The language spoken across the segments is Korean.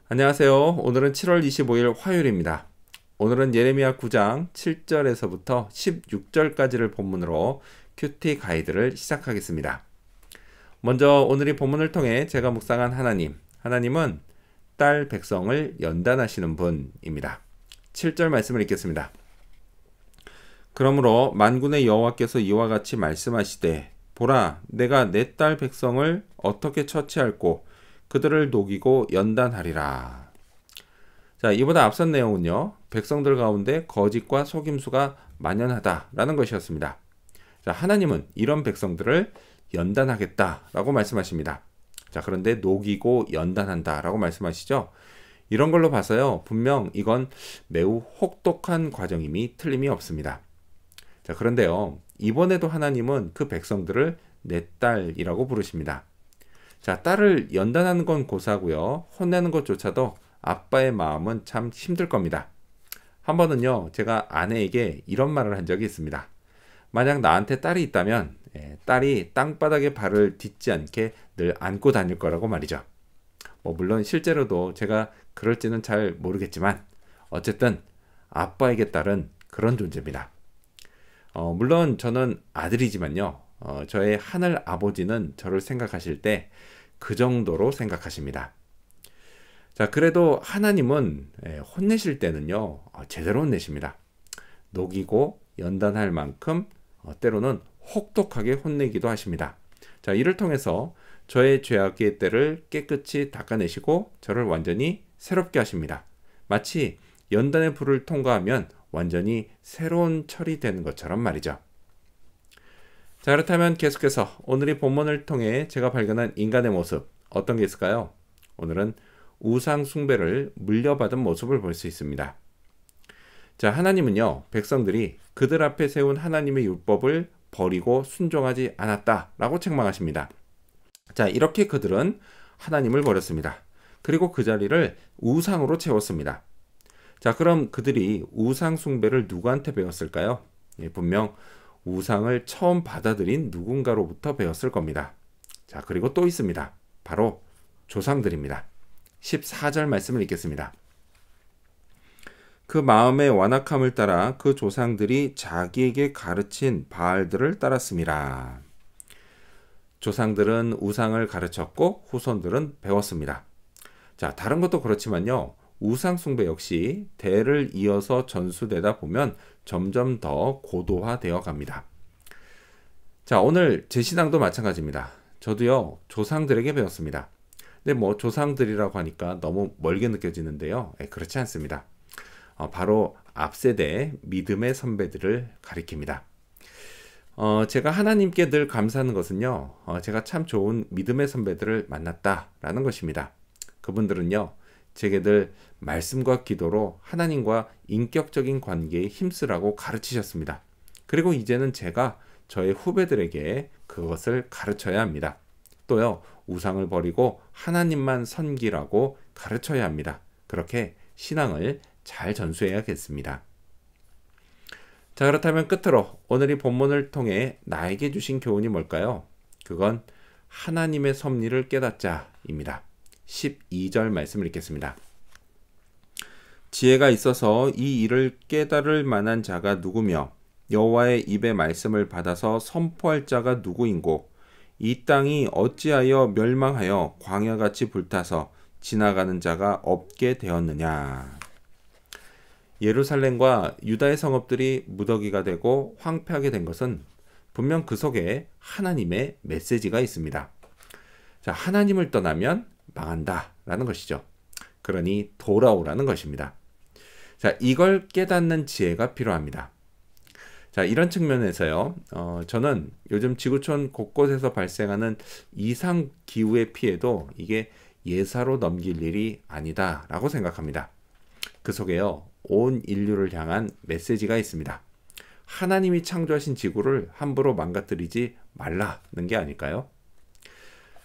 안녕하세요. 오늘은 7월 25일 화요일입니다. 오늘은 예레미야 9장 7절에서부터 16절까지를 본문으로 큐티 가이드를 시작하겠습니다. 먼저 오늘 이 본문을 통해 제가 묵상한 하나님은 딸 백성을 연단하시는 분입니다. 7절 말씀을 읽겠습니다. 그러므로 만군의 여호와께서 이와 같이 말씀하시되 보라, 내가 내 딸 백성을 어떻게 처치할꼬 그들을 녹이고 연단하리라. 자, 이보다 앞선 내용은요, 백성들 가운데 거짓과 속임수가 만연하다라는 것이었습니다. 자, 하나님은 이런 백성들을 연단하겠다라고 말씀하십니다. 자, 그런데 녹이고 연단한다라고 말씀하시죠. 이런 걸로 봐서요, 분명 이건 매우 혹독한 과정임이 틀림이 없습니다. 자, 그런데요, 이번에도 하나님은 그 백성들을 내 딸이라고 부르십니다. 자, 딸을 연단하는 건 고사고요. 혼내는 것조차도 아빠의 마음은 참 힘들 겁니다. 한 번은요, 제가 아내에게 이런 말을 한 적이 있습니다. 만약 나한테 딸이 있다면 딸이 땅바닥에 발을 딛지 않게 늘 안고 다닐 거라고 말이죠. 물론 실제로도 제가 그럴지는 잘 모르겠지만 어쨌든 아빠에게 딸은 그런 존재입니다. 물론 저는 아들이지만요. 저의 하늘 아버지는 저를 생각하실 때 그 정도로 생각하십니다. 자, 그래도 하나님은 혼내실 때는요, 제대로 혼내십니다. 녹이고 연단할 만큼 때로는 혹독하게 혼내기도 하십니다. 자, 이를 통해서 저의 죄악의 때를 깨끗이 닦아내시고 저를 완전히 새롭게 하십니다. 마치 연단의 불을 통과하면 완전히 새로운 철이 되는 것처럼 말이죠. 자, 그렇다면 계속해서 오늘 이 본문을 통해 제가 발견한 인간의 모습, 어떤 게 있을까요? 오늘은 우상 숭배를 물려받은 모습을 볼 수 있습니다. 자, 하나님은요, 백성들이 그들 앞에 세운 하나님의 율법을 버리고 순종하지 않았다라고 책망하십니다. 자, 이렇게 그들은 하나님을 버렸습니다. 그리고 그 자리를 우상으로 채웠습니다. 자, 그럼 그들이 우상 숭배를 누구한테 배웠을까요? 분명 우상을 처음 받아들인 누군가로부터 배웠을 겁니다. 자, 그리고 또 있습니다. 바로 조상들입니다. 14절 말씀을 읽겠습니다. 그 마음의 완악함을 따라 그 조상들이 자기에게 가르친 바알들을 따랐습니다. 조상들은 우상을 가르쳤고 후손들은 배웠습니다. 자, 다른 것도 그렇지만요, 우상 숭배 역시 대를 이어서 전수되다 보면 점점 더 고도화되어 갑니다. 자, 오늘 제 신앙도 마찬가지입니다. 저도요, 조상들에게 배웠습니다. 근데 조상들이라고 하니까 너무 멀게 느껴지는데요. 그렇지 않습니다. 바로 앞세대 믿음의 선배들을 가리킵니다. 제가 하나님께 늘 감사하는 것은요, 제가 참 좋은 믿음의 선배들을 만났다라는 것입니다. 그분들은요, 제게 늘 말씀과 기도로 하나님과 인격적인 관계에 힘쓰라고 가르치셨습니다. 그리고 이제는 제가 저의 후배들에게 그것을 가르쳐야 합니다. 또요, 우상을 버리고 하나님만 섬기라고 가르쳐야 합니다. 그렇게 신앙을 잘 전수해야겠습니다. 자, 그렇다면 끝으로 오늘 이 본문을 통해 나에게 주신 교훈이 뭘까요? 그건 하나님의 섭리를 깨닫자입니다. 12절 말씀을 읽겠습니다. 지혜가 있어서 이 일을 깨달을 만한 자가 누구며 여호와의 입의 말씀을 받아서 선포할 자가 누구인고 이 땅이 어찌하여 멸망하여 광야같이 불타서 지나가는 자가 없게 되었느냐. 예루살렘과 유다의 성읍들이 무더기가 되고 황폐하게 된 것은 분명 그 속에 하나님의 메시지가 있습니다. 자, 하나님을 떠나면 망한다라는 것이죠. 그러니 돌아오라는 것입니다. 자, 이걸 깨닫는 지혜가 필요합니다. 자, 이런 측면에서요, 저는 요즘 지구촌 곳곳에서 발생하는 이상 기후의 피해도 이게 예사로 넘길 일이 아니다라고 생각합니다. 그 속에요, 온 인류를 향한 메시지가 있습니다. 하나님이 창조하신 지구를 함부로 망가뜨리지 말라는 게 아닐까요?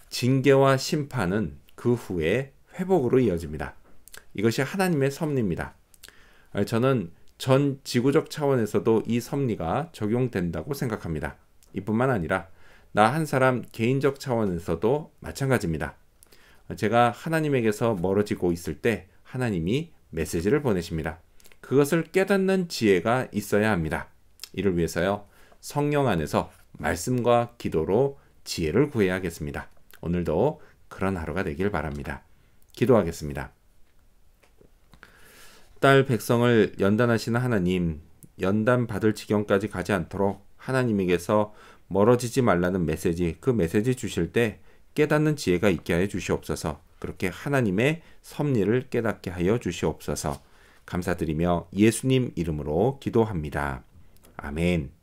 징계와 심판은 그 후에 회복으로 이어집니다. 이것이 하나님의 섭리입니다. 저는 전 지구적 차원에서도 이 섭리가 적용된다고 생각합니다. 이뿐만 아니라 나 한 사람 개인적 차원에서도 마찬가지입니다. 제가 하나님에게서 멀어지고 있을 때 하나님이 메시지를 보내십니다. 그것을 깨닫는 지혜가 있어야 합니다. 이를 위해서요, 성령 안에서 말씀과 기도로 지혜를 구해야겠습니다. 오늘도 그런 하루가 되길 바랍니다. 기도하겠습니다. 딸 백성을 연단하시는 하나님, 연단 받을 지경까지 가지 않도록 하나님에게서 멀어지지 말라는 메시지, 그 메시지 주실 때 깨닫는 지혜가 있게 하여 주시옵소서. 그렇게 하나님의 섭리를 깨닫게 하여 주시옵소서. 감사드리며 예수님 이름으로 기도합니다. 아멘.